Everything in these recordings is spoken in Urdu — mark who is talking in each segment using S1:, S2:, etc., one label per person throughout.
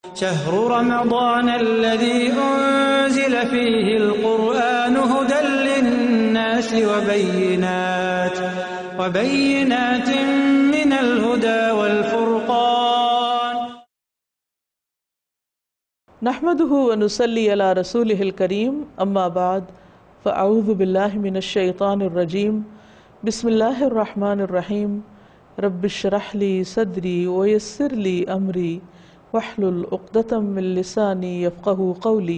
S1: شهر رمضان الذي أنزل فيه القرآن هدى للناس وبينات من الهدى والفرقان
S2: نحمده ونصلي على رسوله الكريم اما بعد فاعوذ بالله من الشيطان الرجيم بسم الله الرحمن الرحيم رب اشرح لي صدري ويسر لي امري واحلل عقدة من لساني يفقهوا قولي۔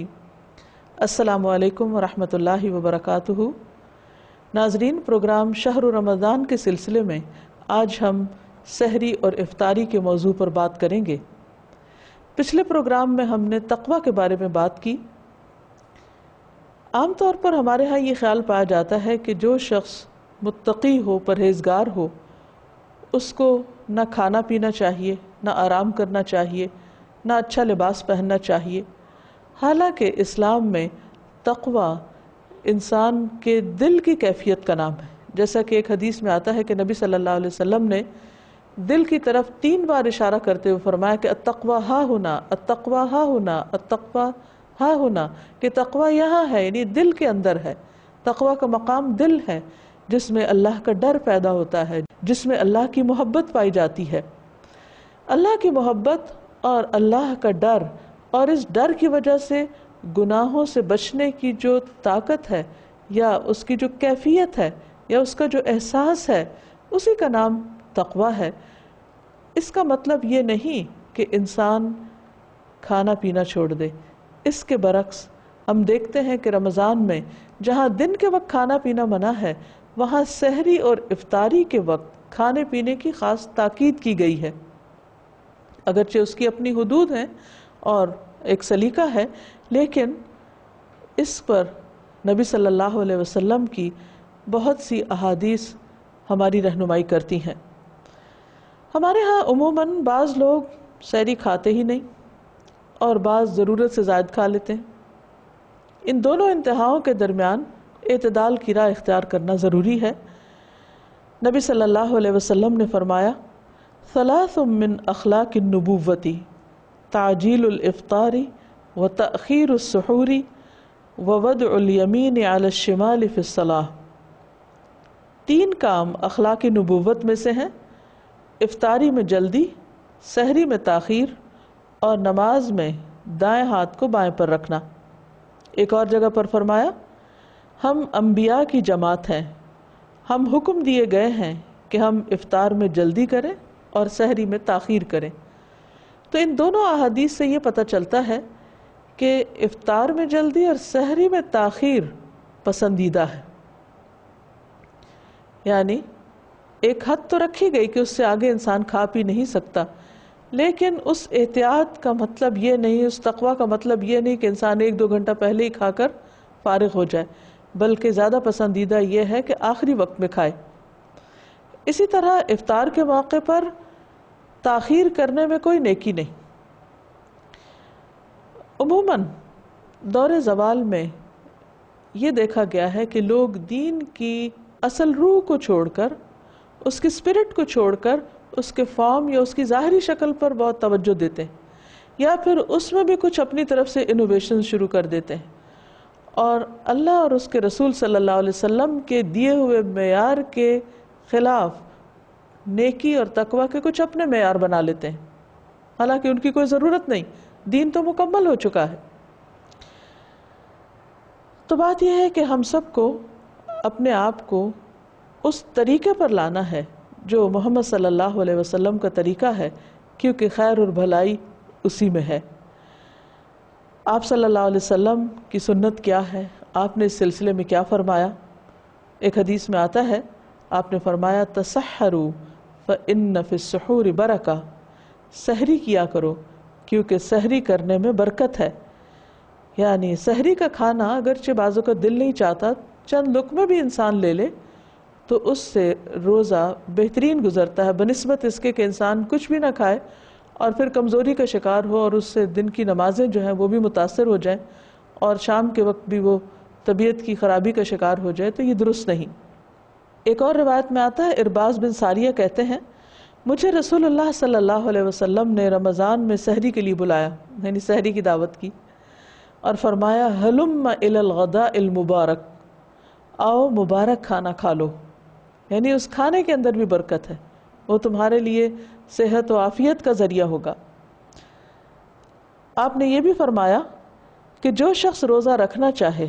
S2: السلام علیکم ورحمۃ اللہ وبرکاتہ۔ ناظرین، پروگرام شہر رمضان کے سلسلے میں آج ہم سحری اور افطاری کے موضوع پر بات کریں گے۔ پچھلے پروگرام میں ہم نے تقوی کے بارے میں بات کی۔ عام طور پر ہمارے ہاں یہ خیال پایا جاتا ہے کہ جو شخص متقی ہو، پرہیزگار ہو، اس کو نہ کھانا پینا چاہیے، نہ آرام کرنا چاہیے، نہ اچھا لباس پہننا چاہیے۔ حالانکہ اسلام میں تقوی انسان کے دل کی کیفیت کا نام ہے، جیسا کہ ایک حدیث میں آتا ہے کہ نبی صلی اللہ علیہ وسلم نے دل کی طرف 3 بار اشارہ کرتے ہوئے فرمایا کہ التقوی ہا ہونا، التقوی ہا ہونا، التقوی ہا ہونا، کہ تقوی یہاں ہے، یعنی دل کے اندر ہے۔ تقوی کا مقام دل ہے، جس میں اللہ کا ڈر پیدا ہوتا ہے، جس میں اللہ کی محبت پائی جاتی ہے۔ اللہ کی محبت اور اللہ کا ڈر، اور اس ڈر کی وجہ سے گناہوں سے بچنے کی جو طاقت ہے، یا اس کی جو کیفیت ہے، یا اس کا جو احساس ہے، اسی کا نام تقوی ہے۔ اس کا مطلب یہ نہیں کہ انسان کھانا پینا چھوڑ دے۔ اس کے برعکس ہم دیکھتے ہیں کہ رمضان میں جہاں دن کے وقت کھانا پینا منع ہے، وہاں سحری اور افطاری کے وقت کھانے پینے کی خاص تاکید کی گئی ہے۔ اگرچہ اس کی اپنی حدود ہیں اور ایک سلیقہ ہے، لیکن اس پر نبی صلی اللہ علیہ وسلم کی بہت سی احادیث ہماری رہنمائی کرتی ہیں۔ ہمارے ہاں عموماً بعض لوگ سحری کھاتے ہی نہیں، اور بعض ضرورت سے زائد کھا لیتے ہیں۔ ان دونوں انتہاؤں کے درمیان اعتدال کی راہ اختیار کرنا ضروری ہے۔ نبی صلی اللہ علیہ وسلم نے فرمایا، ثلاث من اخلاق النبوۃ تعجیل الافطار وتأخیر السحور ووضع الیمین علی الشمال فی الصلاۃ۔ 3 کام اخلاق نبوت میں سے ہیں: افطاری میں جلدی، سحری میں تاخیر، اور نماز میں دائیں ہاتھ کو بائیں پر رکھنا۔ ایک اور جگہ پر فرمایا، ہم انبیاء کی جماعت ہیں، ہم حکم دیے گئے ہیں کہ ہم افطار میں جلدی کریں اور سحری میں تاخیر کریں۔ تو ان دونوں احادیث سے یہ پتہ چلتا ہے کہ افطار میں جلدی اور سحری میں تاخیر پسندیدہ ہے۔ یعنی ایک حد تو رکھی گئی کہ اس سے آگے انسان کھا پی نہیں سکتا، لیکن اس احتیاط کا مطلب یہ نہیں، اس تقوی کا مطلب یہ نہیں کہ انسان 1-2 گھنٹہ پہلے ہی کھا کر فارغ ہو جائے، بلکہ زیادہ پسندیدہ یہ ہے کہ آخری وقت میں کھائے۔ اسی طرح افطار کے موقع پر تاخیر کرنے میں کوئی نیکی نہیں۔ عموماً دور زوال میں یہ دیکھا گیا ہے کہ لوگ دین کی اصل روح کو چھوڑ کر، اس کی اسپرٹ کو چھوڑ کر، اس کے فارم یا اس کی ظاہری شکل پر بہت توجہ دیتے ہیں، یا پھر اس میں بھی کچھ اپنی طرف سے انوویشن شروع کر دیتے ہیں، اور اللہ اور اس کے رسول صلی اللہ علیہ وسلم کے دیے ہوئے معیار کے خلاف نیکی اور تقوی کے کچھ اپنے معیار بنا لیتے ہیں، حالانکہ ان کی کوئی ضرورت نہیں، دین تو مکمل ہو چکا ہے۔ تو بات یہ ہے کہ ہم سب کو اپنے آپ کو اس طریقے پر لانا ہے جو محمد صلی اللہ علیہ وسلم کا طریقہ ہے، کیونکہ خیر اور بھلائی اسی میں ہے۔ آپ صلی اللہ علیہ وسلم کی سنت کیا ہے، آپ نے اس سلسلے میں کیا فرمایا؟ ایک حدیث میں آتا ہے، آپ نے فرمایا، تسحروا فإن فی السحور برکہ، سحری کیا کرو کیونکہ سحری کرنے میں برکت ہے۔ یعنی سحری کا کھانا اگرچہ بعضوں کا دل نہیں چاہتا، چند لقمے بھی انسان لے لے تو اس سے روزہ بہترین گزرتا ہے، بنسبت اس کے کہ انسان کچھ بھی نہ کھائے اور پھر کمزوری کا شکار ہو، اور اس سے دن کی نمازیں جو ہیں وہ بھی متاثر ہو جائیں، اور شام کے وقت بھی وہ طبیعت کی خرابی کا شکار ہو جائے، تو یہ درست نہیں۔ ایک اور روایت میں آتا ہے، ارباز بن ساریہ کہتے ہیں، مجھے رسول اللہ صلی اللہ علیہ وسلم نے رمضان میں سحری کے لیے بلایا، یعنی سحری کی دعوت کی، اور فرمایا ہلم الی الغداء المبارک، آؤ مبارک کھانا کھا لو، یعنی اس کھانے کے اندر بھی برکت ہے، وہ تمہارے لیے صحت و عافیت کا ذریعہ ہوگا۔ آپ نے یہ بھی فرمایا کہ جو شخص روزہ رکھنا چاہے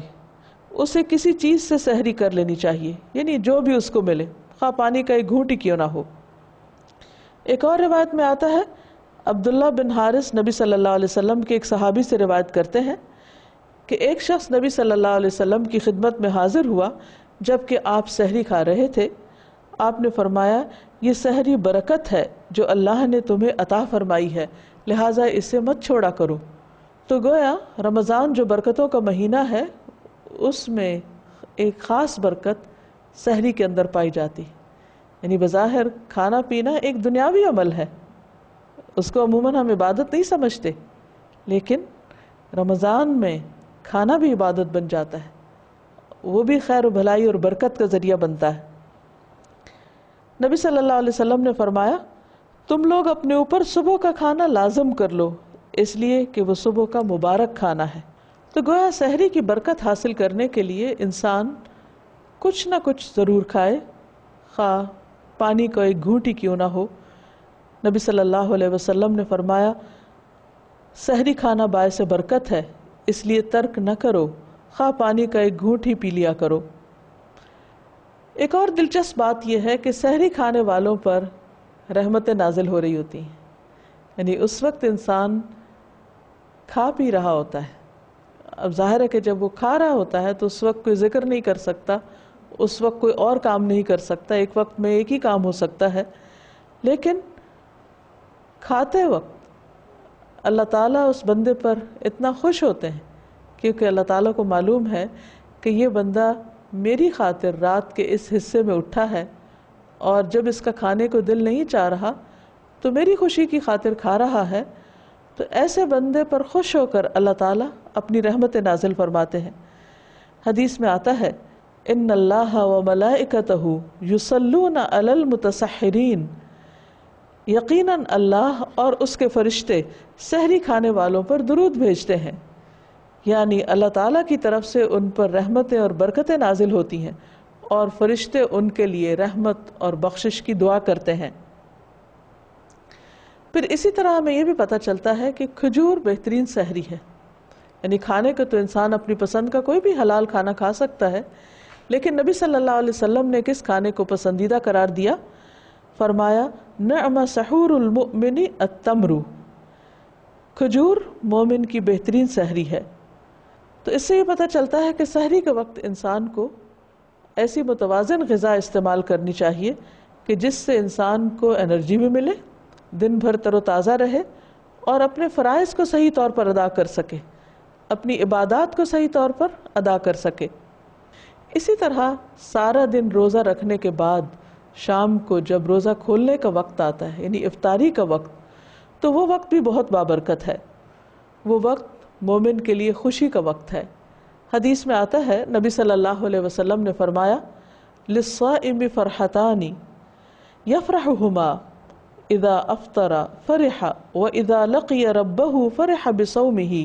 S2: اسے کسی چیز سے سحری کر لینی چاہیے، یعنی جو بھی اس کو ملے، خواہ پانی کا ایک گھونٹ ہی کیوں نہ ہو۔ ایک اور روایت میں آتا ہے، عبداللہ بن حارث نبی صلی اللہ علیہ وسلم کے ایک صحابی سے روایت کرتے ہیں کہ ایک شخص نبی صلی اللہ علیہ وسلم کی خدمت میں حاضر ہوا جبکہ آپ سحری کھا رہے تھے۔ آپ نے فرمایا یہ سحری برکت ہے جو اللہ نے تمہیں عطا فرمائی ہے، لہٰذا اسے مت چھوڑا کرو۔ تو گویا رمضان جو برکتوں کا مہینہ ہے اس میں ایک خاص برکت سحری کے اندر پائی جاتی، یعنی بظاہر کھانا پینا ایک دنیاوی عمل ہے، اس کو عموماً ہم عبادت نہیں سمجھتے، لیکن رمضان میں کھانا بھی عبادت بن جاتا ہے، وہ بھی خیر و بھلائی اور برکت کا ذریعہ بنتا ہے۔ نبی صلی اللہ علیہ وسلم نے فرمایا تم لوگ اپنے اوپر صبح کا کھانا لازم کر لو، اس لیے کہ وہ صبح کا مبارک کھانا ہے۔ تو گویا سحری کی برکت حاصل کرنے کے لیے انسان کچھ نہ کچھ ضرور کھائے، خواہ پانی کا ایک گھونٹ ہی کیوں نہ ہو۔ نبی صلی اللہ علیہ وسلم نے فرمایا سحری کھانا باعث برکت ہے، اس لیے ترک نہ کرو، خواہ پانی کا ایک گھونٹ ہی پی لیا کرو۔ ایک اور دلچسپ بات یہ ہے کہ سحری کھانے والوں پر رحمتیں نازل ہو رہی ہوتی ہیں، یعنی اس وقت انسان کھا پی رہا ہوتا ہے۔ اب ظاہر ہے کہ جب وہ کھا رہا ہوتا ہے تو اس وقت کوئی ذکر نہیں کر سکتا، اس وقت کوئی اور کام نہیں کر سکتا، ایک وقت میں ایک ہی کام ہو سکتا ہے، لیکن کھاتے وقت اللہ تعالیٰ اس بندے پر اتنا خوش ہوتے ہیں کیونکہ اللہ تعالیٰ کو معلوم ہے کہ یہ بندہ میری خاطر رات کے اس حصے میں اٹھا ہے، اور جب اس کا کھانے کو دل نہیں چاہ رہا تو میری خوشی کی خاطر کھا رہا ہے، تو ایسے بندے پر خوش ہو کر اللہ تعالیٰ اپنی رحمت نازل فرماتے ہیں۔ حدیث میں آتا ہے ان اللہ وملائکتہ یصلون علی المتسحرین، یقیناً اللہ اور اس کے فرشتے سحری کھانے والوں پر درود بھیجتے ہیں، یعنی اللہ تعالیٰ کی طرف سے ان پر رحمتیں اور برکتیں نازل ہوتی ہیں اور فرشتے ان کے لیے رحمت اور بخشش کی دعا کرتے ہیں۔ پھر اسی طرح ہمیں یہ بھی پتہ چلتا ہے کہ کھجور بہترین سحری ہے، یعنی کھانے کو تو انسان اپنی پسند کا کوئی بھی حلال کھانا کھا سکتا ہے، لیکن نبی صلی اللہ علیہ وسلم نے کس کھانے کو پسندیدہ قرار دیا؟ فرمایا نعم سحور المؤمن التمر، کھجور مومن کی بہترین سحری ہے۔ تو اس سے یہ پتہ چلتا ہے کہ سحری کے وقت انسان کو ایسی متوازن غذا استعمال کرنی چاہیے کہ جس سے انسان کو انرجی بھی ملے، دن بھر تر و تازہ رہے اور اپنے فرائض کو صحیح طور پر ادا کر سکے، اپنی عبادات کو صحیح طور پر ادا کر سکے۔ اسی طرح سارا دن روزہ رکھنے کے بعد شام کو جب روزہ کھولنے کا وقت آتا ہے، یعنی افطاری کا وقت، تو وہ وقت بھی بہت بابرکت ہے، وہ وقت مومن کے لیے خوشی کا وقت ہے۔ حدیث میں آتا ہے نبی صلی اللہ علیہ وسلم نے فرمایا للصائم فرحتان یفرحہما اذا افطر فرح واذا لقی ربہ فرح بصومہ،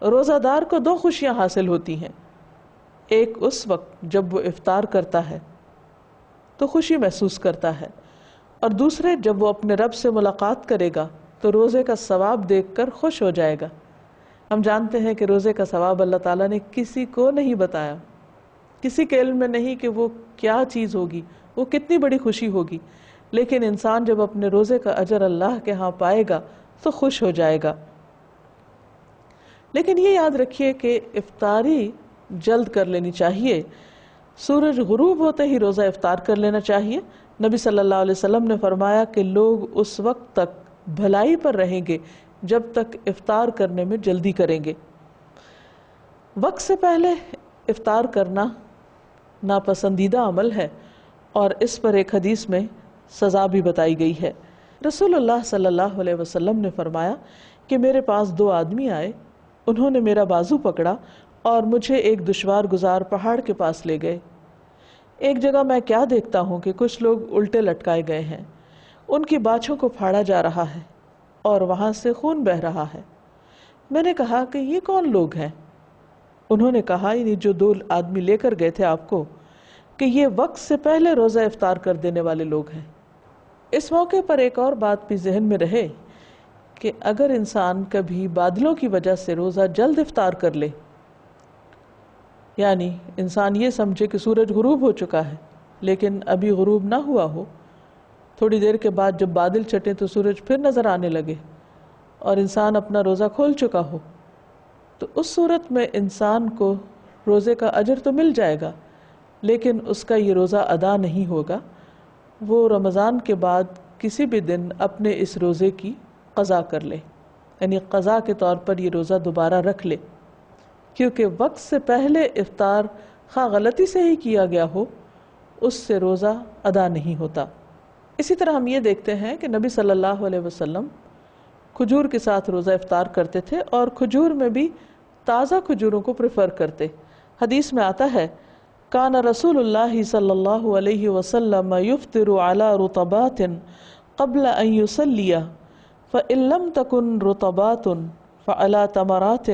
S2: روزہ دار کو دو خوشیاں حاصل ہوتی ہیں، ایک اس وقت جب وہ افطار کرتا ہے تو خوشی محسوس کرتا ہے، اور دوسرے جب وہ اپنے رب سے ملاقات کرے گا تو روزے کا ثواب دیکھ کر خوش ہو جائے گا۔ ہم جانتے ہیں کہ روزے کا ثواب اللہ تعالیٰ نے کسی کو نہیں بتایا، کسی کے علم میں نہیں کہ وہ کیا چیز ہوگی، وہ کتنی بڑی خوشی ہوگی، لیکن انسان جب اپنے روزے کا اجر اللہ کے ہاں پائے گا تو خوش ہو جائے گا۔ لیکن یہ یاد رکھیے کہ افطاری جلد کر لینی چاہیے، سورج غروب ہوتے ہی روزہ افطار کر لینا چاہیے۔ نبی صلی اللہ علیہ وسلم نے فرمایا کہ لوگ اس وقت تک بھلائی پر رہیں گے جب تک افطار کرنے میں جلدی کریں گے۔ وقت سے پہلے افطار کرنا ناپسندیدہ عمل ہے، اور اس پر ایک حدیث میں سزا بھی بتائی گئی ہے۔ رسول اللہ صلی اللہ علیہ وسلم نے فرمایا کہ میرے پاس دو آدمی آئے، انہوں نے میرا بازو پکڑا اور مجھے ایک دشوار گزار پہاڑ کے پاس لے گئے۔ ایک جگہ میں کیا دیکھتا ہوں کہ کچھ لوگ الٹے لٹکائے گئے ہیں، ان کی باچھوں کو پھاڑا جا رہا ہے اور وہاں سے خون بہہ رہا ہے۔ میں نے کہا کہ یہ کون لوگ ہیں؟ انہوں نے کہا یعنی جو 2 آدمی لے کر گئے تھے آپ کو، کہ یہ وقت سے پہلے روزہ افطار کر دینے والے لوگ ہیں۔ اس موقع پر ایک اور بات بھی ذہن میں رہے کہ اگر انسان کبھی بادلوں کی وجہ سے روزہ جلد افطار کر لے، یعنی انسان یہ سمجھے کہ سورج غروب ہو چکا ہے لیکن ابھی غروب نہ ہوا ہو، تھوڑی دیر کے بعد جب بادل چھٹے تو سورج پھر نظر آنے لگے اور انسان اپنا روزہ کھول چکا ہو، تو اس صورت میں انسان کو روزے کا اجر تو مل جائے گا لیکن اس کا یہ روزہ ادا نہیں ہوگا۔ وہ رمضان کے بعد کسی بھی دن اپنے اس روزے کی قضا کر لے، یعنی قضا کے طور پر یہ روزہ دوبارہ رکھ لے، کیونکہ وقت سے پہلے افطار خواہ غلطی سے ہی کیا گیا ہو اس سے روزہ ادا نہیں ہوتا۔ اسی طرح ہم یہ دیکھتے ہیں کہ نبی صلی اللہ علیہ وسلم کھجور کے ساتھ روزہ افطار کرتے تھے اور کھجور میں بھی تازہ کھجوروں کو پریفر کرتے۔ حدیث میں آتا ہے کان رسول اللہ صلی اللہ علیہ وسلم یفطر علی رطبات قبل ان یصلی فإن لم تکن رطبات فعلی تمرات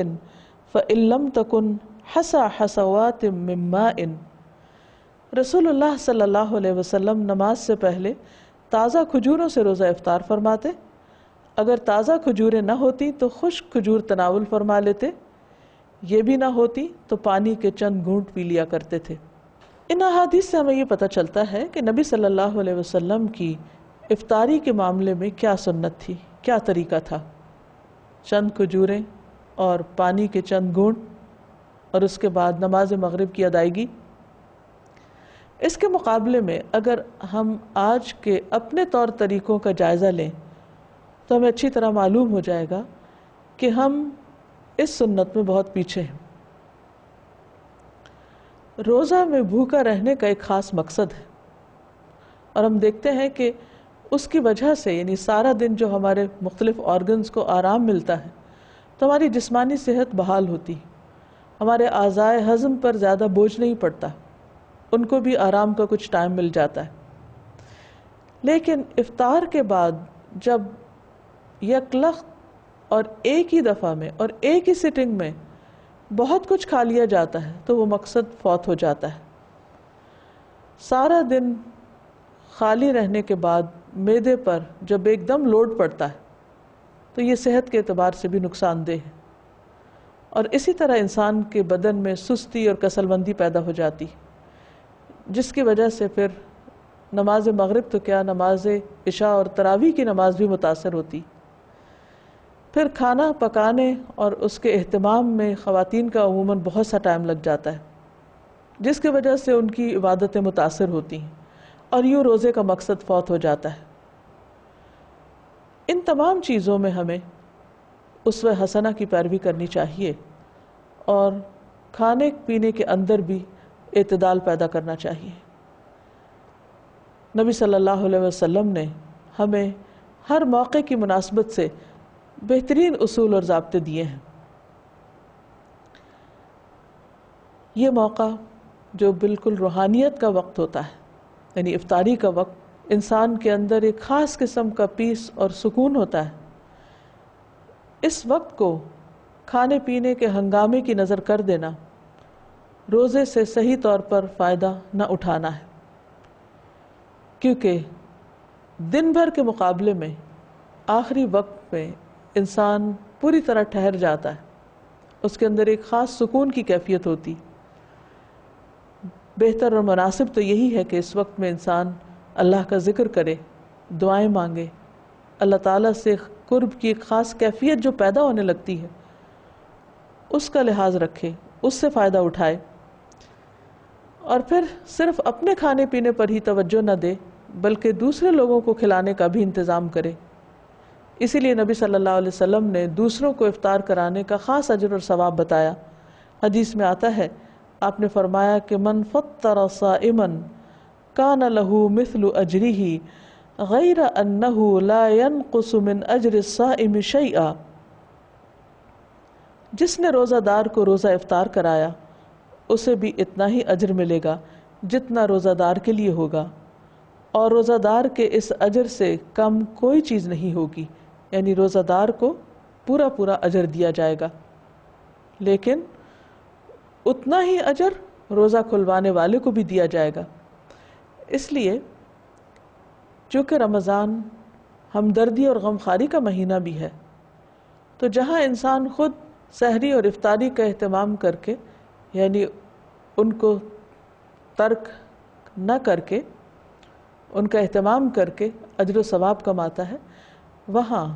S2: فإن لم تکن حسا حسوات من ماء۔ رسول اللہ صلی اللہ علیہ وسلم نماز سے پہلے تازہ کھجوروں سے روزہ افطار فرماتے، اگر تازہ کھجوریں نہ ہوتی تو خشک کھجور تناول فرما لیتے، یہ بھی نہ ہوتی تو پانی کے چند گھونٹ پی لیا کرتے تھے۔ ان احادیث سے ہمیں یہ پتہ چلتا ہے کہ نبی صلی اللہ علیہ وسلم کی افطاری کے معاملے میں کیا سنت تھی، کیا طریقہ تھا۔ چند کھجوریں اور پانی کے چند گھونٹ اور اس کے بعد نماز مغرب کی ادائیگی۔ اس کے مقابلے میں اگر ہم آج کے اپنے طور طریقوں کا جائزہ لیں تو ہمیں اچھی طرح معلوم ہو جائے گا کہ ہم اس سنت میں بہت پیچھے ہیں۔ روزہ میں بھوکا رہنے کا ایک خاص مقصد ہے اور ہم دیکھتے ہیں کہ اس کی وجہ سے یعنی سارا دن جو ہمارے مختلف آرگنز کو آرام ملتا ہے تو ہماری جسمانی صحت بحال ہوتی، ہمارے اعضائے ہضم پر زیادہ بوجھ نہیں پڑتا، ان کو بھی آرام کا کچھ ٹائم مل جاتا ہے۔ لیکن افطار کے بعد جب یکلخت اور ایک ہی دفعہ میں اور ایک ہی سٹنگ میں بہت کچھ کھا لیا جاتا ہے تو وہ مقصد فوت ہو جاتا ہے۔ سارا دن خالی رہنے کے بعد معدے پر جب ایک دم لوڈ پڑتا ہے تو یہ صحت کے اعتبار سے بھی نقصان دہ ہے، اور اسی طرح انسان کے بدن میں سستی اور کسل مندی پیدا ہو جاتی، جس کی وجہ سے پھر نماز مغرب تو کیا نماز عشاء اور تراویح کی نماز بھی متاثر ہوتی۔ پھر کھانا پکانے اور اس کے اہتمام میں خواتین کا عموماً بہت سا ٹائم لگ جاتا ہے، جس کی وجہ سے ان کی عبادتیں متاثر ہوتی ہیں اور یوں روزے کا مقصد فوت ہو جاتا ہے۔ ان تمام چیزوں میں ہمیں اسوہ حسنہ کی پیروی کرنی چاہیے اور کھانے پینے کے اندر بھی اعتدال پیدا کرنا چاہیے۔ نبی صلی اللہ علیہ وسلم نے ہمیں ہر موقع کی مناسبت سے بہترین اصول اور ضابطے دیے ہیں۔ یہ موقع جو بالکل روحانیت کا وقت ہوتا ہے، یعنی افطاری کا وقت، انسان کے اندر ایک خاص قسم کا پیس اور سکون ہوتا ہے۔ اس وقت کو کھانے پینے کے ہنگامے کی نظر کر دینا، روزے سے صحیح طور پر فائدہ نہ اٹھانا ہے، کیونکہ دن بھر کے مقابلے میں آخری وقت میں انسان پوری طرح ٹھہر جاتا ہے، اس کے اندر ایک خاص سکون کی کیفیت ہوتی۔ بہتر اور مناسب تو یہی ہے کہ اس وقت میں انسان اللہ کا ذکر کرے، دعائیں مانگے، اللہ تعالیٰ سے قرب کی ایک خاص کیفیت جو پیدا ہونے لگتی ہے اس کا لحاظ رکھے، اس سے فائدہ اٹھائے، اور پھر صرف اپنے کھانے پینے پر ہی توجہ نہ دے بلکہ دوسرے لوگوں کو کھلانے کا بھی انتظام کرے۔ اسی لیے نبی صلی اللہ علیہ وسلم نے دوسروں کو افطار کرانے کا خاص اجر اور ثواب بتایا۔ حدیث میں آتا ہے، آپ نے فرمایا کہ من فطر صائما کان لہ مثل اجرہ غیر انہ لا ینقص من اجر الصائم شیئا۔ جس نے روزہ دار کو روزہ افطار کرایا اسے بھی اتنا ہی اجر ملے گا جتنا روزہ دار کے لیے ہوگا، اور روزہ دار کے اس اجر سے کم کوئی چیز نہیں ہوگی، یعنی روزہ دار کو پورا پورا اجر دیا جائے گا، لیکن اتنا ہی اجر روزہ کھلوانے والے کو بھی دیا جائے گا۔ اس لیے چونکہ رمضان ہمدردی اور غمخواری کا مہینہ بھی ہے، تو جہاں انسان خود سحری اور افطاری کا اہتمام کر کے، یعنی ان کو ترک نہ کر کے، ان کا اہتمام کر کے اجر و ثواب کماتا ہے، وہاں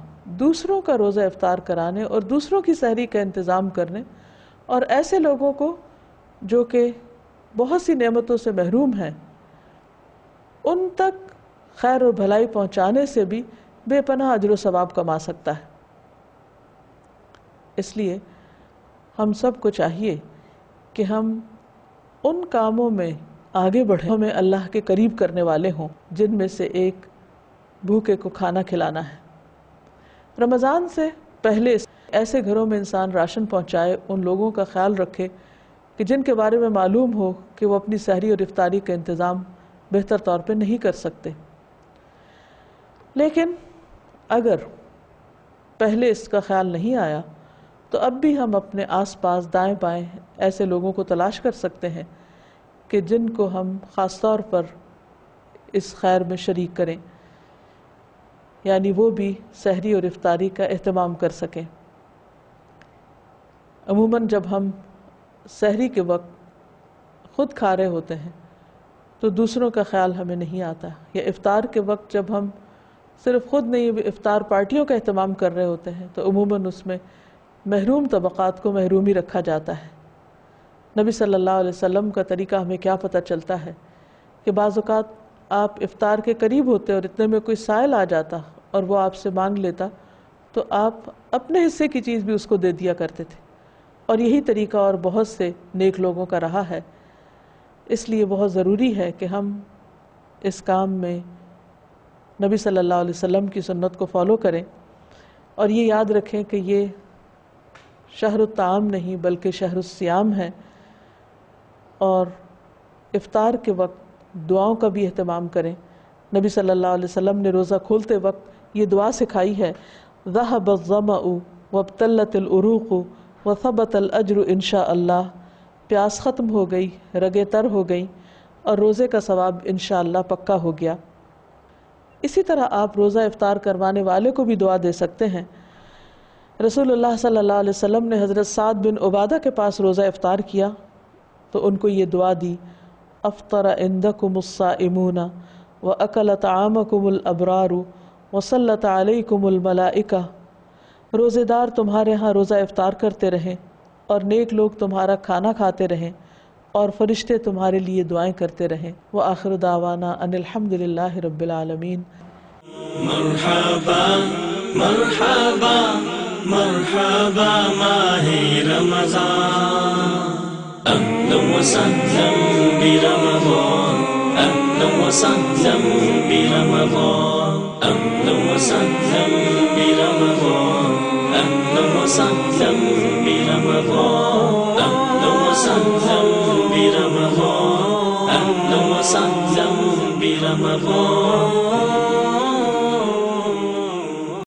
S2: دوسروں کا روزہ افطار کرانے اور دوسروں کی سحری کا انتظام کرنے اور ایسے لوگوں کو جو کہ بہت سی نعمتوں سے محروم ہیں ان تک خیر اور بھلائی پہنچانے سے بھی بے پناہ اجر و ثواب کما سکتا ہے۔ اس لیے ہم سب کو چاہیے کہ ہم ان کاموں میں آگے بڑھیں ہمیں اللہ کے قریب کرنے والے ہوں، جن میں سے ایک بھوکے کو کھانا کھلانا ہے۔ رمضان سے پہلے ایسے گھروں میں انسان راشن پہنچائے، ان لوگوں کا خیال رکھے کہ جن کے بارے میں معلوم ہو کہ وہ اپنی سحری اور افطاری کا انتظام بہتر طور پہ نہیں کر سکتے۔ لیکن اگر پہلے اس کا خیال نہیں آیا تو اب بھی ہم اپنے آس پاس دائیں بائیں ایسے لوگوں کو تلاش کر سکتے ہیں کہ جن کو ہم خاص طور پر اس خیر میں شریک کریں، یعنی وہ بھی سحری اور افطاری کا اہتمام کر سکیں۔ عموماً جب ہم سحری کے وقت خود کھا رہے ہوتے ہیں تو دوسروں کا خیال ہمیں نہیں آتا، یا افطار کے وقت جب ہم صرف خود نہیں افطار پارٹیوں کا اہتمام کر رہے ہوتے ہیں تو عموماً اس میں محروم طبقات کو محروم ہی رکھا جاتا ہے۔ نبی صلی اللہ علیہ وسلم کا طریقہ ہمیں کیا پتہ چلتا ہے کہ بعض اوقات آپ افطار کے قریب ہوتے اور اتنے میں کوئی سائل آ جاتا اور وہ آپ سے مانگ لیتا تو آپ اپنے حصے کی چیز بھی اس کو دے دیا کرتے تھے، اور یہی طریقہ اور بہت سے نیک لوگوں کا رہا ہے۔ اس لیے بہت ضروری ہے کہ ہم اس کام میں نبی صلی اللہ علیہ وسلم کی سنت کو فالو کریں، اور یہ یاد رکھیں کہ یہ شہر الطعام نہیں بلکہ شہر الصیام ہے، اور افطار کے وقت دعاؤں کا بھی اہتمام کریں۔ نبی صلی اللہ علیہ وسلم نے روزہ کھولتے وقت یہ دعا سکھائی ہے، ذهب الظمأ وابتلت العروق وثبت الاجر انشاء اللہ، پیاس ختم ہو گئی، رگیں تر ہو گئی، اور روزے کا ثواب انشاءاللہ پکا ہو گیا۔ اسی طرح آپ روزہ افطار کروانے والے کو بھی دعا دے سکتے ہیں۔ رسول اللہ صلی اللہ علیہ وسلم نے حضرت سعد بن عبادہ کے پاس روزہ افطار کیا تو ان کو یہ دعا دی، افطر عندکم الصائمون واکل طعامکم الابرار وصلت علیکم الملائکہ، روزے دار تمہارے ہاں روزہ افطار کرتے رہیں اور نیک لوگ تمہارا کھانا کھاتے رہیں اور فرشتے تمہارے لیے دعائیں کرتے رہیں۔ وآخر دعوانا ان الحمدللہ رب العالمین۔
S3: مرحبا مرحبا مرحبا ماہ رمضان، اہلا وسہلا برمضان، اہلا وسہلا برمضان، اہلا وسہلا برمضان، اہلا وسہلا